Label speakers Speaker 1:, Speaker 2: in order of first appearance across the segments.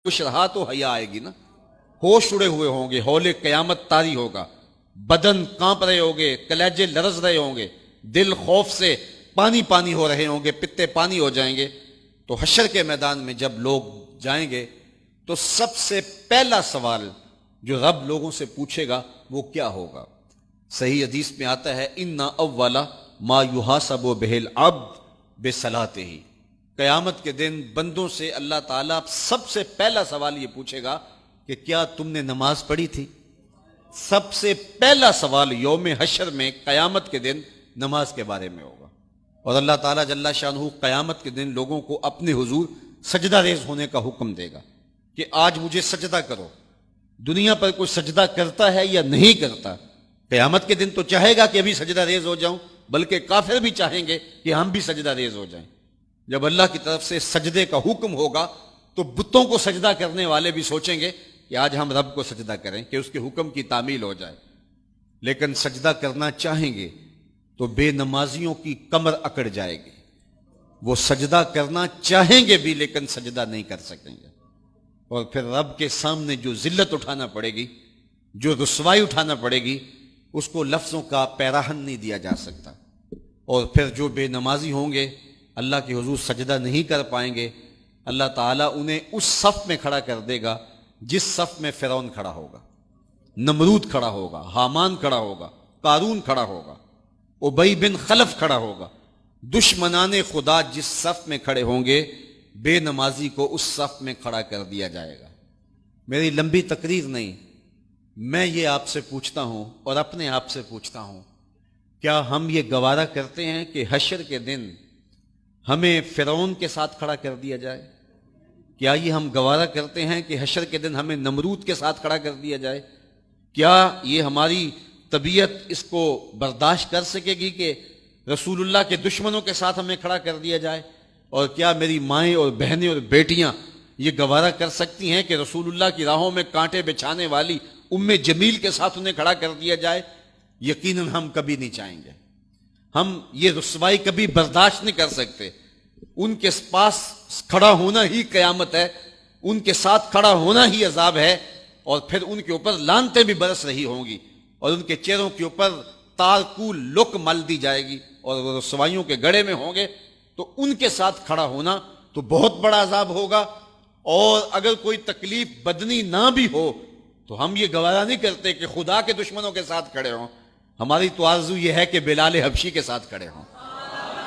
Speaker 1: کچھ رہا تو حیا آئے گی نا. ہوش اڑے ہوئے ہوں گے, ہولے قیامت طاری ہوگا, بدن کانپ رہے ہوں گے, کلیجے لرز رہے ہوں گے, دل خوف سے پانی پانی ہو رہے ہوں گے, پتے پانی ہو جائیں گے. تو حشر کے میدان میں جب لوگ جائیں گے تو سب سے پہلا سوال جو رب لوگوں سے پوچھے گا وہ کیا ہوگا؟ صحیح حدیث میں آتا ہے ان اولا ما یحاسب بہ العبد بصلاتہ. قیامت کے دن بندوں سے اللہ تعالیٰ سب سے پہلا سوال یہ پوچھے گا کہ کیا تم نے نماز پڑھی تھی؟ سب سے پہلا سوال یوم حشر میں قیامت کے دن نماز کے بارے میں ہوگا. اور اللہ تعالیٰ جل شانہ قیامت کے دن لوگوں کو اپنے حضور سجدہ ریز ہونے کا حکم دے گا کہ آج مجھے سجدہ کرو. دنیا پر کوئی سجدہ کرتا ہے یا نہیں کرتا؟ قیامت کے دن تو چاہے گا کہ ابھی سجدہ ریز ہو جاؤں, بلکہ کافر بھی چاہیں گے کہ ہم بھی سجدہ ریز ہو جائیں. جب اللہ کی طرف سے سجدے کا حکم ہوگا تو بتوں کو سجدہ کرنے والے بھی سوچیں گے کہ آج ہم رب کو سجدہ کریں کہ اس کے حکم کی تعمیل ہو جائے. لیکن سجدہ کرنا چاہیں گے تو بے نمازیوں کی کمر اکڑ جائے گی. وہ سجدہ کرنا چاہیں گے بھی لیکن سجدہ نہیں کر سکیں گے. اور پھر رب کے سامنے جو ذلت اٹھانا پڑے گی, جو رسوائی اٹھانا پڑے گی, اس کو لفظوں کا پیراہن نہیں دیا جا سکتا. اور پھر جو بے نمازی ہوں گے اللہ کے حضور سجدہ نہیں کر پائیں گے, اللہ تعالیٰ انہیں اس صف میں کھڑا کر دے گا جس صف میں فرعون کھڑا ہوگا, نمرود کھڑا ہوگا, حامان کھڑا ہوگا, قارون کھڑا ہوگا, ابی بن خلف کھڑا ہوگا. دشمنان خدا جس صف میں کھڑے ہوں گے بے نمازی کو اس صف میں کھڑا کر دیا جائے گا. میری لمبی تقریر نہیں, میں یہ آپ سے پوچھتا ہوں اور اپنے آپ سے پوچھتا ہوں, کیا ہم یہ گوارا کرتے ہیں کہ حشر کے دن ہمیں فرعون کے ساتھ کھڑا کر دیا جائے؟ کیا یہ ہم گوارا کرتے ہیں کہ حشر کے دن ہمیں نمرود کے ساتھ کھڑا کر دیا جائے؟ کیا یہ ہماری طبیعت اس کو برداشت کر سکے گی کہ رسول اللہ کے دشمنوں کے ساتھ ہمیں کھڑا کر دیا جائے؟ اور کیا میری مائیں اور بہنیں اور بیٹیاں یہ گوارا کر سکتی ہیں کہ رسول اللہ کی راہوں میں کانٹے بچھانے والی ام جمیل کے ساتھ انہیں کھڑا کر دیا جائے؟ یقیناً ہم کبھی نہیں چاہیں گے. ہم یہ رسوائی کبھی برداشت نہیں کر سکتے. ان کے پاس کھڑا ہونا ہی قیامت ہے, ان کے ساتھ کھڑا ہونا ہی عذاب ہے, اور پھر ان کے اوپر لعنتیں بھی برس رہی ہوں گی, اور ان کے چہروں کے اوپر تارکو لک مل دی جائے گی, اور وہ رسوائیوں کے گڑھے میں ہوں گے. تو ان کے ساتھ کھڑا ہونا تو بہت بڑا عذاب ہوگا. اور اگر کوئی تکلیف بدنی نہ بھی ہو تو ہم یہ گوارا نہیں کرتے کہ خدا کے دشمنوں کے ساتھ کھڑے ہوں. ہماری تو آرزو یہ ہے کہ بلال حبشی کے ساتھ کھڑے ہوں.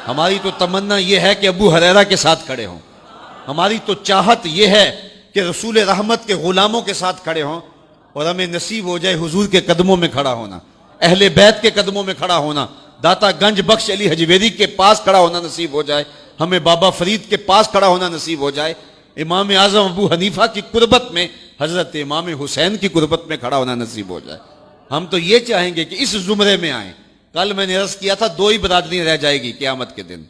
Speaker 1: ہماری تو تمنا یہ ہے کہ ابو ہریرہ کے ساتھ کھڑے ہوں. ہماری تو چاہت یہ ہے کہ رسول رحمت کے غلاموں کے ساتھ کھڑے ہوں, اور ہمیں نصیب ہو جائے حضور کے قدموں میں کھڑا ہونا, اہل بیت کے قدموں میں کھڑا ہونا, داتا گنج بخش علی حجویری کے پاس کھڑا ہونا نصیب ہو جائے, ہمیں بابا فرید کے پاس کھڑا ہونا نصیب ہو جائے, امام اعظم ابو حنیفہ کی قربت میں حضرت امام حسین کی قربت میں کھڑا ہونا نصیب ہو جائے. ہم تو یہ چاہیں گے کہ اس زمرے میں آئیں. کل میں نے عرض کیا تھا 2 ہی برادریاں رہ جائے گی قیامت کے دن,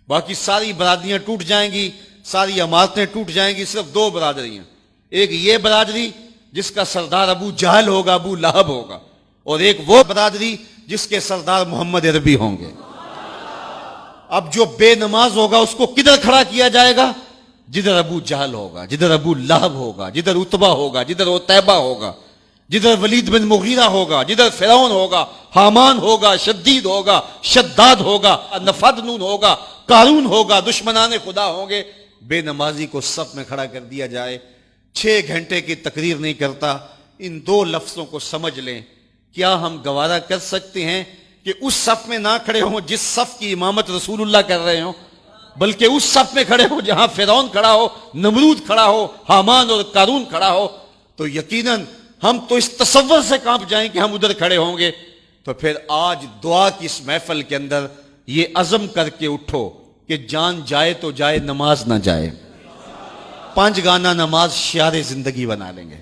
Speaker 1: باقی ساری برادریاں ٹوٹ جائیں گی, ساری عمارتیں ٹوٹ جائیں گی, صرف 2 برادریاں. ایک یہ برادری جس کا سردار ابو جہل ہوگا, ابو لہب ہوگا, اور ایک وہ برادری جس کے سردار محمد عربی ہوں گے. اب جو بے نماز ہوگا اس کو کدھر کھڑا کیا جائے گا؟ جدھر ابو جہل ہوگا, جدھر ابو لہب ہوگا, جدھر عتبہ ہوگا, جدھر عتیبہ ہوگا, جدھر ولید بن مغیرہ ہوگا, جدھر فرعون ہوگا, حامان ہوگا, شدید ہوگا, شداد ہوگا, نفدنون ہوگا, قارون ہوگا, دشمنان خدا ہوں گے. بے نمازی کو صف میں کھڑا کر دیا جائے. 6 گھنٹے کی تقریر نہیں کرتا, ان 2 لفظوں کو سمجھ لیں. کیا ہم گوارا کر سکتے ہیں کہ اس صف میں نہ کھڑے ہوں جس صف کی امامت رسول اللہ کر رہے ہوں, بلکہ اس صف میں کھڑے ہوں جہاں فرعون کھڑا ہو, نمرود کھڑا ہو, حامان اور قارون کھڑا ہو؟ تو یقیناً ہم تو اس تصور سے کانپ جائیں کہ ہم ادھر کھڑے ہوں گے. تو پھر آج دعا کی اس محفل کے اندر یہ عزم کر کے اٹھو کہ جان جائے تو جائے, نماز نہ جائے. 5 گانا نماز شعار زندگی بنا لیں گے.